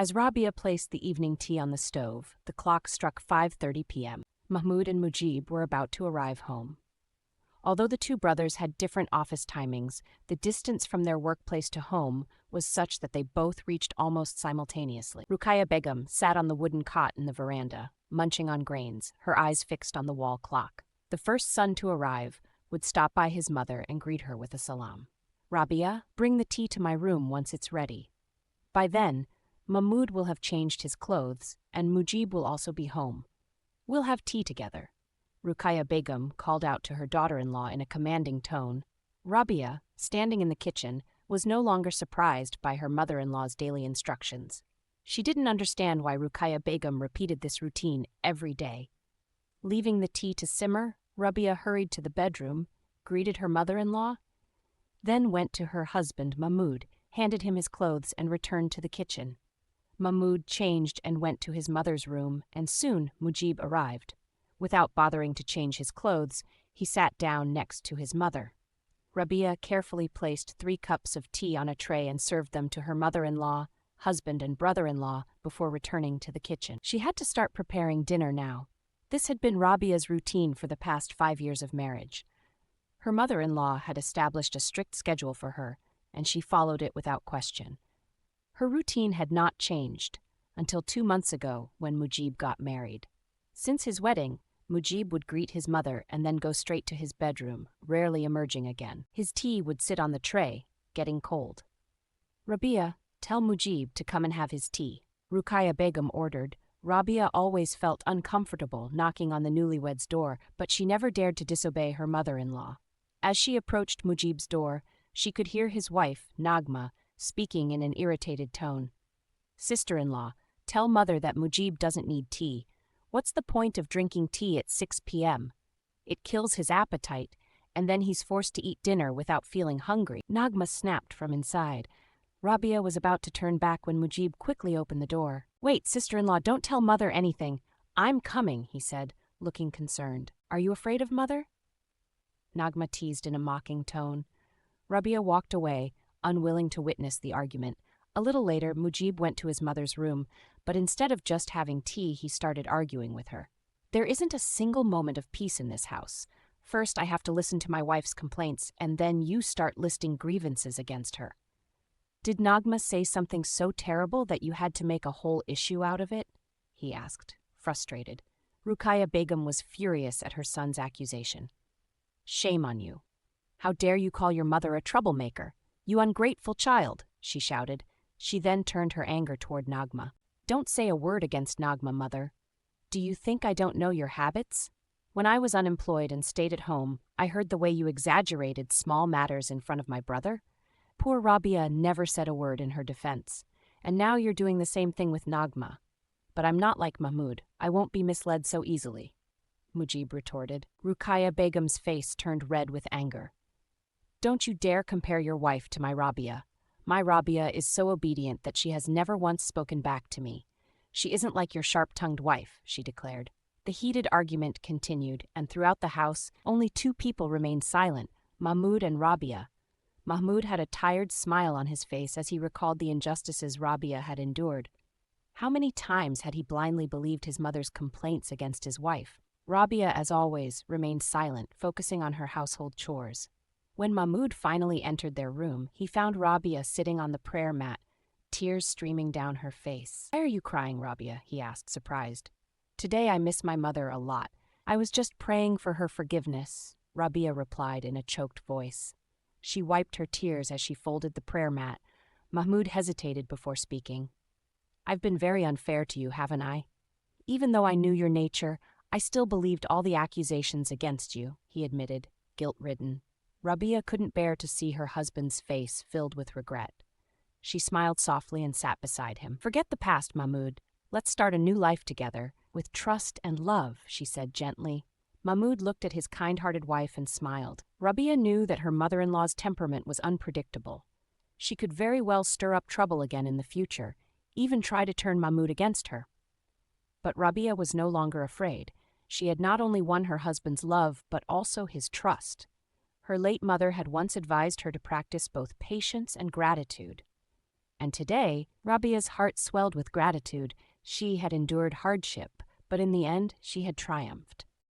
As Rabia placed the evening tea on the stove, the clock struck 5:30 p.m. Mahmoud and Mujib were about to arrive home. Although the two brothers had different office timings, the distance from their workplace to home was such that they both reached almost simultaneously. Ruqayya Begum sat on the wooden cot in the veranda, munching on grains, her eyes fixed on the wall clock. The first son to arrive would stop by his mother and greet her with a salam. "Rabia, bring the tea to my room once it's ready." By then, Mahmoud will have changed his clothes, and Mujib will also be home. "We'll have tea together," Ruqayya Begum called out to her daughter-in-law in a commanding tone. Rabia, standing in the kitchen, was no longer surprised by her mother-in-law's daily instructions. She didn't understand why Ruqayya Begum repeated this routine every day. Leaving the tea to simmer, Rabia hurried to the bedroom, greeted her mother-in-law, then went to her husband Mahmoud, handed him his clothes, and returned to the kitchen. Mahmoud changed and went to his mother's room, and soon Mujib arrived. Without bothering to change his clothes, he sat down next to his mother. Rabia carefully placed 3 cups of tea on a tray and served them to her mother-in-law, husband, and brother-in-law before returning to the kitchen. She had to start preparing dinner now. This had been Rabia's routine for the past 5 years of marriage. Her mother-in-law had established a strict schedule for her, and she followed it without question. Her routine had not changed until 2 months ago when Mujib got married. Since his wedding, Mujib would greet his mother and then go straight to his bedroom, rarely emerging again. His tea would sit on the tray, getting cold. "Rabia, tell Mujib to come and have his tea," Ruqayya Begum ordered. Rabia always felt uncomfortable knocking on the newlyweds' door, but she never dared to disobey her mother-in-law. As she approached Mujib's door, she could hear his wife, Nagma, speaking in an irritated tone. "Sister-in-law, tell mother that Mujib doesn't need tea. What's the point of drinking tea at 6 p.m.? It kills his appetite, and then he's forced to eat dinner without feeling hungry." Nagma snapped from inside. Rabia was about to turn back when Mujib quickly opened the door. "Wait, sister-in-law, don't tell mother anything. I'm coming," he said, looking concerned. "Are you afraid of mother?" Nagma teased in a mocking tone. Rabia walked away, unwilling to witness the argument. A little later, Mujib went to his mother's room, but instead of just having tea, he started arguing with her. "There isn't a single moment of peace in this house. First, I have to listen to my wife's complaints, and then you start listing grievances against her. Did Nagma say something so terrible that you had to make a whole issue out of it?" he asked, frustrated. Ruqayya Begum was furious at her son's accusation. "Shame on you. How dare you call your mother a troublemaker? You ungrateful child," she shouted. She then turned her anger toward Nagma. "Don't say a word against Nagma, mother. Do you think I don't know your habits? When I was unemployed and stayed at home, I heard the way you exaggerated small matters in front of my brother. Poor Rabia never said a word in her defense, and now you're doing the same thing with Nagma. But I'm not like Mahmoud. I won't be misled so easily," Mujib retorted. Ruqayya Begum's face turned red with anger. "Don't you dare compare your wife to my Rabia. My Rabia is so obedient that she has never once spoken back to me. She isn't like your sharp-tongued wife," she declared. The heated argument continued, and throughout the house, only 2 people remained silent, Mahmoud and Rabia. Mahmoud had a tired smile on his face as he recalled the injustices Rabia had endured. How many times had he blindly believed his mother's complaints against his wife? Rabia, as always, remained silent, focusing on her household chores. When Mahmoud finally entered their room, he found Rabia sitting on the prayer mat, tears streaming down her face. "Why are you crying, Rabia?" he asked, surprised. "Today I miss my mother a lot. I was just praying for her forgiveness," Rabia replied in a choked voice. She wiped her tears as she folded the prayer mat. Mahmoud hesitated before speaking. "I've been very unfair to you, haven't I? Even though I knew your nature, I still believed all the accusations against you," he admitted, guilt-ridden. Rabia couldn't bear to see her husband's face filled with regret. She smiled softly and sat beside him. "Forget the past, Mahmoud. Let's start a new life together, with trust and love," she said gently. Mahmoud looked at his kind-hearted wife and smiled. Rabia knew that her mother-in-law's temperament was unpredictable. She could very well stir up trouble again in the future, even try to turn Mahmoud against her. But Rabia was no longer afraid. She had not only won her husband's love, but also his trust. Her late mother had once advised her to practice both patience and gratitude. And today, Rabia's heart swelled with gratitude. She had endured hardship, but in the end, she had triumphed.